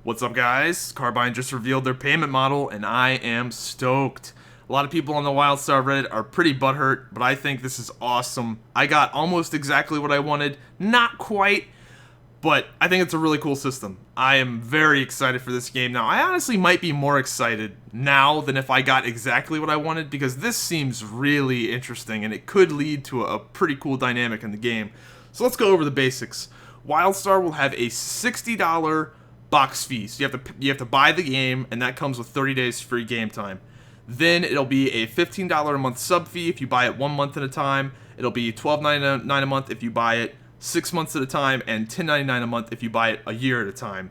What's up, guys? Carbine just revealed their payment model, and I am stoked. A lot of people on the Wildstar Reddit are pretty butthurt, but I think this is awesome. I got almost exactly what I wanted. Not quite, but I think it's a really cool system. I am very excited for this game. Now, I honestly might be more excited now than if I got exactly what I wanted, because this seems really interesting, and it could lead to a pretty cool dynamic in the game. So let's go over the basics. Wildstar will have a $60 box fee. So you have to buy the game, and that comes with 30 days free game time. Then it'll be a $15 a month sub fee if you buy it 1 month at a time. It'll be $12.99 a month if you buy it 6 months at a time, and $10.99 a month if you buy it a year at a time.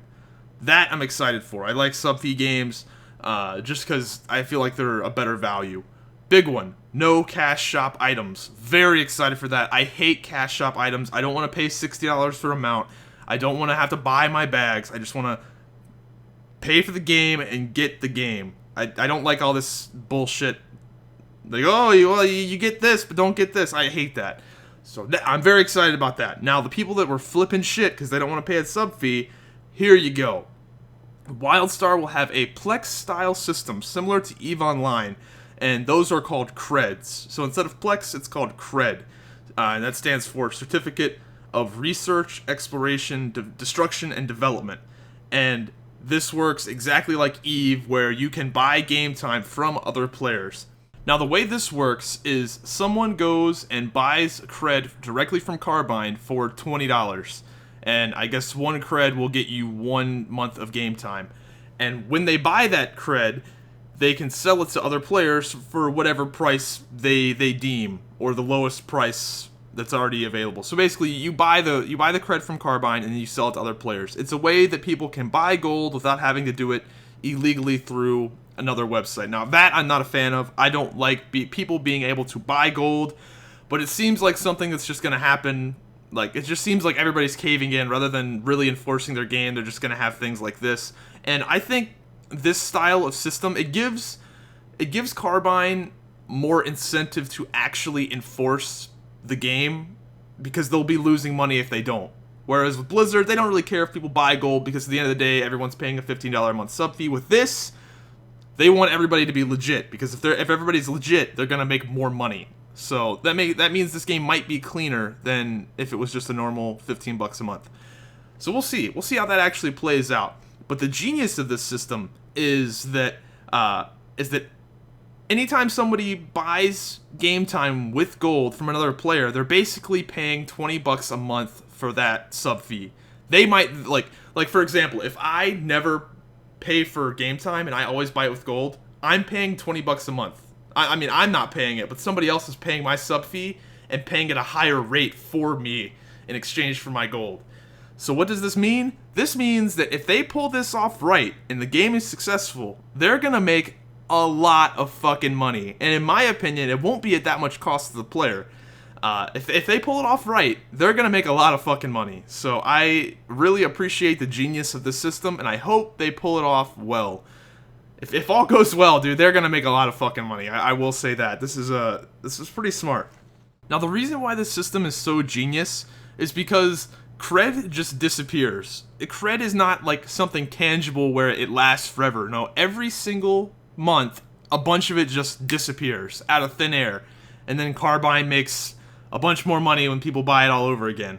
That I'm excited for. I like sub fee games just because I feel like they're a better value. Big one, no cash shop items. Very excited for that. I hate cash shop items. I don't want to pay $60 for a mount. I don't want to have to buy my bags. I just want to pay for the game and get the game. I don't like all this bullshit. Like, oh, you get this, but don't get this. I hate that. So I'm very excited about that. Now, the people that were flipping shit because they don't want to pay a sub fee, here you go. Wildstar will have a Plex-style system similar to EVE Online, and those are called CREDDs. So instead of Plex, it's called CREDD, and that stands for Certificate of Research, Exploration, Destruction, and Development. And this works exactly like EVE, where you can buy game time from other players. Now, the way this works is someone goes and buys a CREDD directly from Carbine for $20. And I guess one CREDD will get you 1 month of game time. And when they buy that CREDD, they can sell it to other players for whatever price they deem, or the lowest price that's already available. So basically, you buy the CREDD from Carbine and then you sell it to other players. It's a way that people can buy gold without having to do it illegally through another website. Now, that I'm not a fan of. I don't like people being able to buy gold, but it seems like something that's just going to happen. Like, it just seems like everybody's caving in rather than really enforcing their game. They're just going to have things like this. And I think this style of system, it gives Carbine more incentive to actually enforce the game, because they'll be losing money if they don't. Whereas with Blizzard, they don't really care if people buy gold, because at the end of the day, everyone's paying a $15 a month sub fee. With this, they want everybody to be legit, because if everybody's legit, they're gonna make more money. So that means this game might be cleaner than if it was just a normal $15 a month. So we'll see. We'll see how that actually plays out. But the genius of this system is that anytime somebody buys game time with gold from another player, they're basically paying $20 a month for that sub fee. They might, like for example, if I never pay for game time and I always buy it with gold, I'm paying $20 a month. I mean, I'm not paying it, but somebody else is paying my sub fee and paying at a higher rate for me in exchange for my gold. So what does this mean? This means that if they pull this off right and the game is successful, they're gonna make a lot of fucking money. And in my opinion, it won't be at that much cost to the player. If they pull it off right, they're gonna make a lot of fucking money. So I really appreciate the genius of this system, and I hope they pull it off well. If all goes well, dude, they're gonna make a lot of fucking money. I will say that. This is pretty smart. Now, the reason why this system is so genius is because CREDD just disappears. CREDD is not like something tangible where it lasts forever. No, every single month, a bunch of it just disappears out of thin air, and then Carbine makes a bunch more money when people buy it all over again.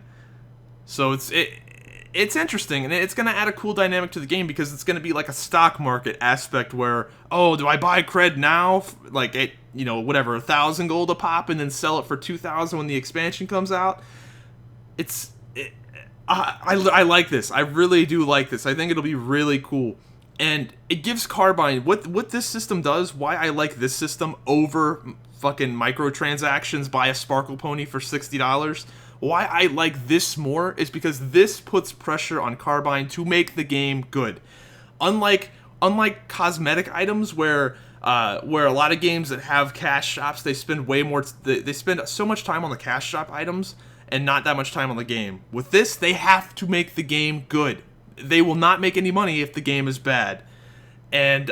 So it's interesting, and it's going to add a cool dynamic to the game, because it's going to be like a stock market aspect where, oh, do I buy CREDD now, like at, whatever, 1,000 gold a pop, and then sell it for 2,000 when the expansion comes out? I like this. I really do like this. I think it'll be really cool. And it gives Carbine, what this system does, why I like this system over fucking microtransactions, buy a Sparkle Pony for $60, why I like this more is because this puts pressure on Carbine to make the game good. Unlike cosmetic items where a lot of games that have cash shops, they spend they spend so much time on the cash shop items and not that much time on the game. With this, they have to make the game good. They will not make any money if the game is bad. And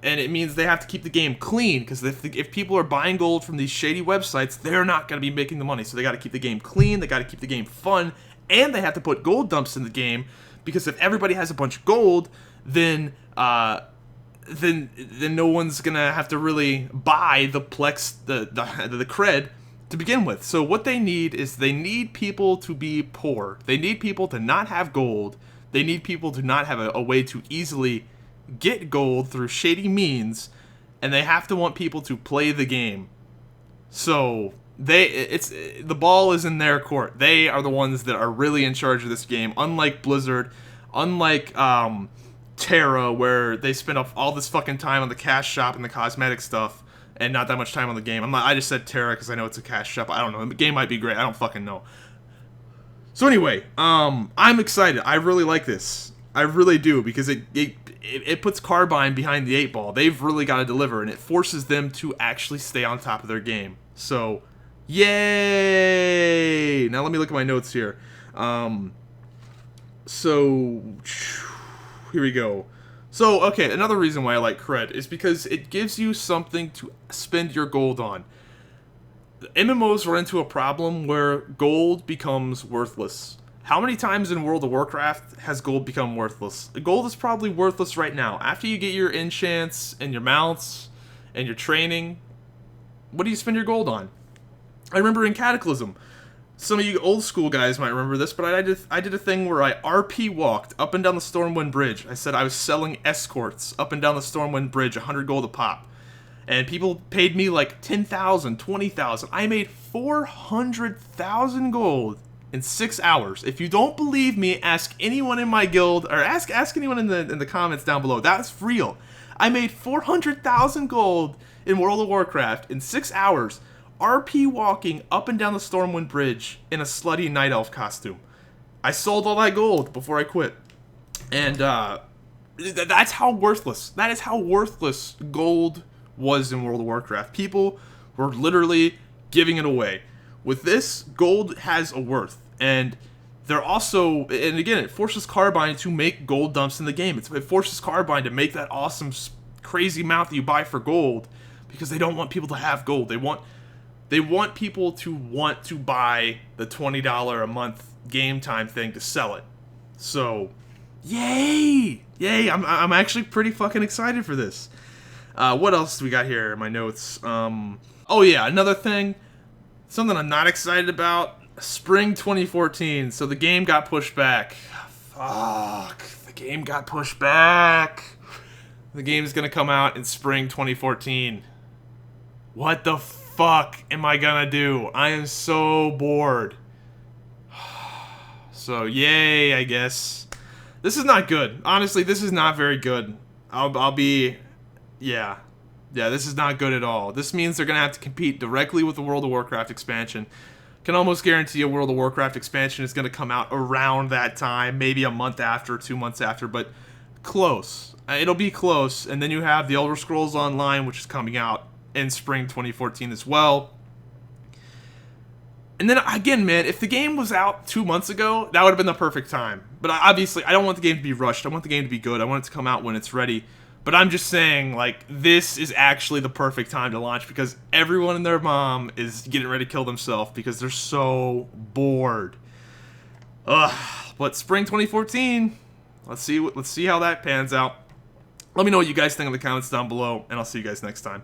it means they have to keep the game clean, because if people are buying gold from these shady websites, they're not going to be making the money. So they got to keep the game clean, they got to keep the game fun, and they have to put gold dumps in the game, because if everybody has a bunch of gold, then then no one's gonna have to really buy the Plex, the CREDD to begin with. So what they need is they need people to be poor. They need people to not have gold. They need people to not have a way to easily get gold through shady means, and they have to want people to play the game. So the ball is in their court. They are the ones that are really in charge of this game. Unlike Blizzard, unlike Terra, where they spend all this fucking time on the cash shop and the cosmetic stuff, and not that much time on the game. I just said Terra because I know it's a cash shop. I don't know. The game might be great. I don't fucking know. So anyway, I'm excited. I really like this. I really do, because it puts Carbine behind the 8 ball. They've really got to deliver, and it forces them to actually stay on top of their game. So, yay! Now let me look at my notes here. So, here we go. So, okay, another reason why I like CREDD is because it gives you something to spend your gold on. MMOs run into a problem where gold becomes worthless. How many times in World of Warcraft has gold become worthless? Gold is probably worthless right now. After you get your enchants and your mounts and your training, what do you spend your gold on? I remember in Cataclysm, some of you old school guys might remember this, but I did a thing where I RP walked up and down the Stormwind Bridge. I said I was selling escorts up and down the Stormwind Bridge, 100 gold a pop. And people paid me like 10,000, 20,000. I made 400,000 gold in 6 hours. If you don't believe me, ask anyone in my guild, or ask anyone in the comments down below. That's real. I made 400,000 gold in World of Warcraft in 6 hours, RP walking up and down the Stormwind Bridge in a slutty night elf costume. I sold all that gold before I quit. And that's how worthless. That is how worthless gold was in World of Warcraft. People were literally giving it away. With this, gold has a worth. And they're also, and again, it forces Carbine to make gold dumps in the game. It forces Carbine to make that awesome, crazy mount that you buy for gold, because they don't want people to have gold. They want people to want to buy the $20 a month game time thing to sell it. So, yay! Yay! I'm actually pretty fucking excited for this. What else do we got here in my notes? Oh yeah, another thing. Something I'm not excited about. Spring 2014. So the game got pushed back. Fuck. The game got pushed back. The game is going to come out in spring 2014. What the fuck am I going to do? I am so bored. So, yay, I guess. This is not good. Honestly, this is not very good. I'll be... Yeah, this is not good at all. This means they're going to have to compete directly with the World of Warcraft expansion. Can almost guarantee a World of Warcraft expansion is going to come out around that time, maybe a month after, 2 months after, but close. It'll be close, and then you have the Elder Scrolls Online, which is coming out in spring 2014 as well. And then, again, man, if the game was out 2 months ago, that would have been the perfect time. But obviously, I don't want the game to be rushed. I want the game to be good. I want it to come out when it's ready. But I'm just saying, like, this is actually the perfect time to launch, because everyone and their mom is getting ready to kill themselves because they're so bored. Ugh. But spring 2014, let's see how that pans out. Let me know what you guys think in the comments down below, and I'll see you guys next time.